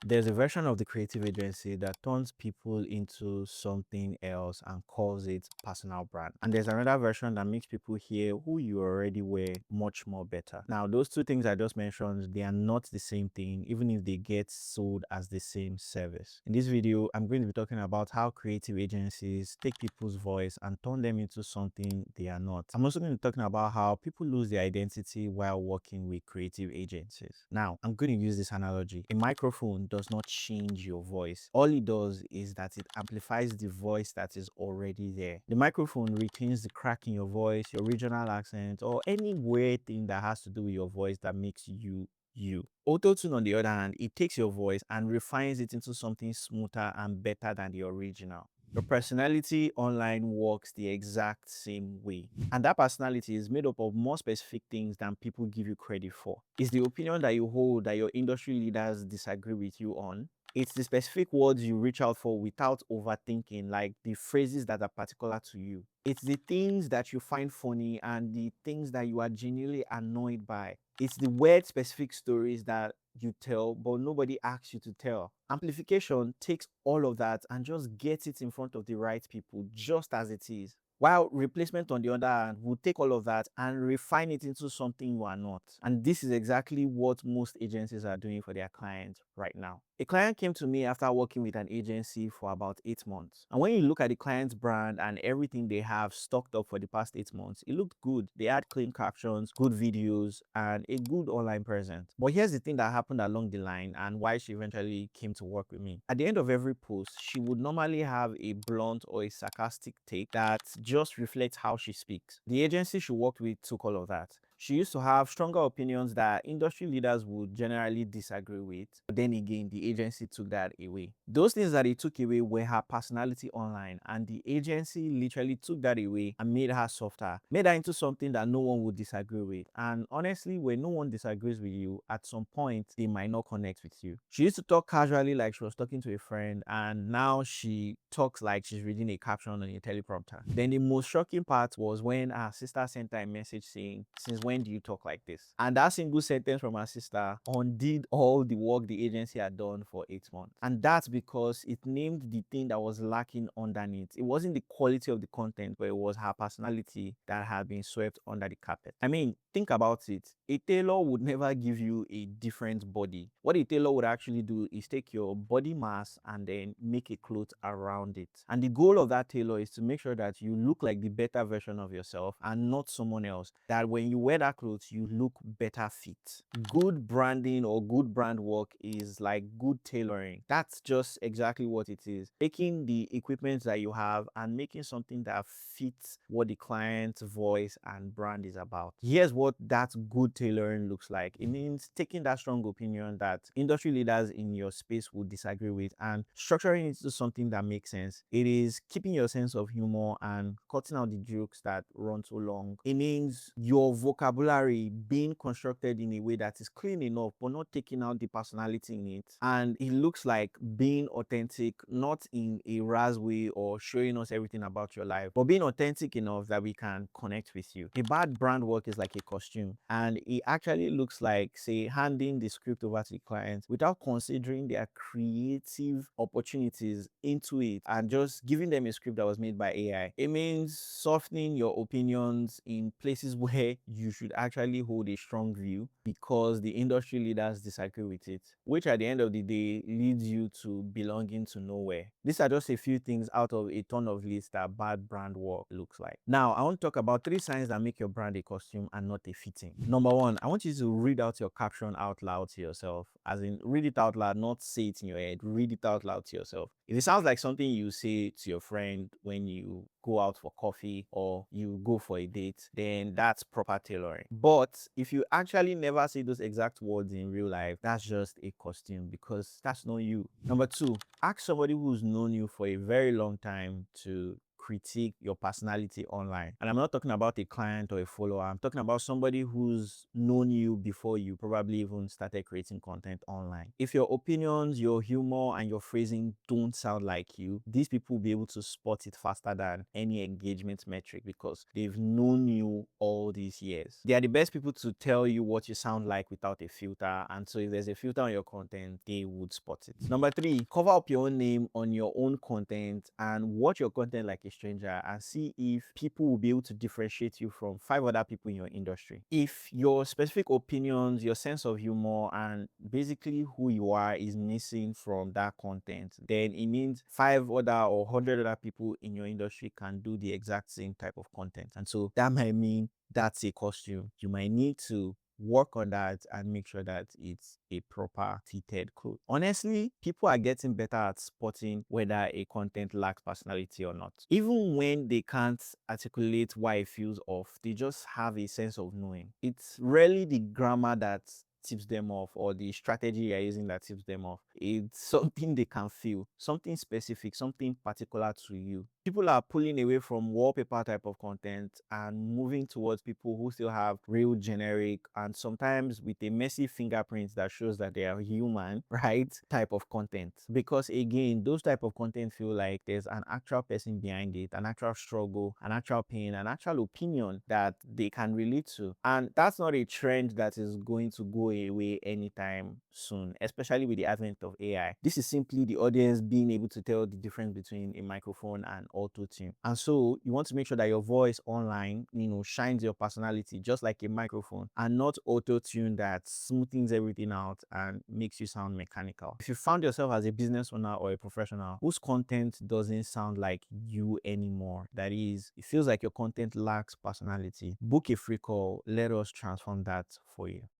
There's a version of the creative agency that turns people into something else and calls it personal brand. And there's another version that makes people hear who you already were much more better. Now, those two things I just mentioned, they are not the same thing, even if they get sold as the same service. In this video, I'm going to be talking about how creative agencies take people's voice and turn them into something they are not. I'm also going to be talking about how people lose their identity while working with creative agencies. Now, I'm going to use this analogy. A microphone does not change your voice. All it does is that it amplifies the voice that is already there. The microphone retains the crack in your voice, your regional accent, or any weird thing that has to do with your voice that makes you you. Autotune, on the other hand, it takes your voice and refines it into something smoother and better than the original. Your personality online works the exact same way. And that personality is made up of more specific things than people give you credit for. It's the opinion that you hold that your industry leaders disagree with you on. It's the specific words you reach out for without overthinking, like the phrases that are particular to you. It's the things that you find funny and the things that you are genuinely annoyed by. It's the weird specific stories that you tell, but nobody asks you to tell. Amplification takes all of that and just gets it in front of the right people just as it is. While replacement, on the other hand, will take all of that and refine it into something you are not. And this is exactly what most agencies are doing for their clients right now. A client came to me after working with an agency for about 8 months. And when you look at the client's brand and everything they have stocked up for the past 8 months, it looked good. They had clean captions, good videos, and a good online presence. But here's the thing that happened along the line and why she eventually came to work with me. At the end of every post, she would normally have a blunt or a sarcastic take that just reflects how she speaks. The agency she worked with took all of that. She used to have stronger opinions that industry leaders would generally disagree with. But then again, the agency took that away. Those things that it took away were her personality online, and the agency literally took that away and made her softer, made her into something that no one would disagree with. And honestly, when no one disagrees with you, at some point, they might not connect with you. She used to talk casually like she was talking to a friend, and now she talks like she's reading a caption on a teleprompter. Then the most shocking part was when her sister sent her a message saying, "Since when do you talk like this?" And that single sentence from her sister undid all the work the agency had done for 8 months. And that's because it named the thing that was lacking underneath. It wasn't the quality of the content, but it was her personality that had been swept under the carpet. I mean, think about it. A tailor would never give you a different body. What a tailor would actually do is take your body mass and then make a cloth around it. And the goal of that tailor is to make sure that you look like the better version of yourself and not someone else. That when you wear that clothes, you look better fit. Good branding or good brand work is like good tailoring. That's just exactly what it is. Taking the equipment that you have and making something that fits what the client's voice and brand is about. Here's what that good tailoring looks like. It means taking that strong opinion that industry leaders in your space would disagree with and structuring it into something that makes sense. It is keeping your sense of humor and cutting out the jokes that run too long. It means your vocabulary being constructed in a way that is clean enough but not taking out the personality in it. And it looks like being authentic, not in a razz way or showing us everything about your life, but being authentic enough that we can connect with you. A bad brand work is like a costume, and it actually looks like, say, handing the script over to the client without considering their creative opportunities into it and just giving them a script that was made by AI. It means softening your opinions in places where you should actually hold a strong view because the industry leaders disagree with it, which at the end of the day leads you to belonging to nowhere. These are just a few things out of a ton of lists that bad brand work looks like. Now, I want to talk about 3 signs that make your brand a costume and not a fitting. Number 1, I want you to read out your caption out loud to yourself. As in, read it out loud, not say it in your head. Read it out loud to yourself. If it sounds like something you say to your friend when you go out for coffee or you go for a date, then that's proper tailoring. But if you actually never say those exact words in real life, that's just a costume because that's not you. Number 2, ask somebody who's known you for a very long time to critique your personality online. And I'm not talking about a client or a follower. I'm talking about somebody who's known you before you probably even started creating content online. If your opinions, your humor, and your phrasing don't sound like you, these people will be able to spot it faster than any engagement metric because they've known you all these years. They are the best people to tell you what you sound like without a filter. And so if there's a filter on your content, they would spot it. Number three, cover up your own name on your own content and watch your content like a stranger and see if people will be able to differentiate you from 5 other people in your industry. If your specific opinions, your sense of humor, and basically who you are is missing from that content, then it means 5 other or 100 other people in your industry can do the exact same type of content. And so that might mean that's a costume. You might need to work on that and make sure that it's a proper fitted code. Honestly, people are getting better at spotting whether a content lacks personality or not. Even when they can't articulate why it feels off, they just have a sense of knowing. It's rarely the grammar that tips them off or the strategy you're using that tips them off. It's something they can feel, something specific, something particular to you. People are pulling away from wallpaper type of content and moving towards people who still have real generic and sometimes with a messy fingerprint that shows that they are human, right? Type of content. Because again, those type of content feel like there's an actual person behind it, an actual struggle, an actual pain, an actual opinion that they can relate to. And that's not a trend that is going to go away anytime soon, especially with the advent of AI. This is simply the audience being able to tell the difference between a microphone and autotune. And so you want to make sure that your voice online, shines your personality just like a microphone and not autotune that smoothens everything out and makes you sound mechanical. If you found yourself as a business owner or a professional whose content doesn't sound like you anymore, that is, it feels like your content lacks personality, book a free call. Let us transform that for you.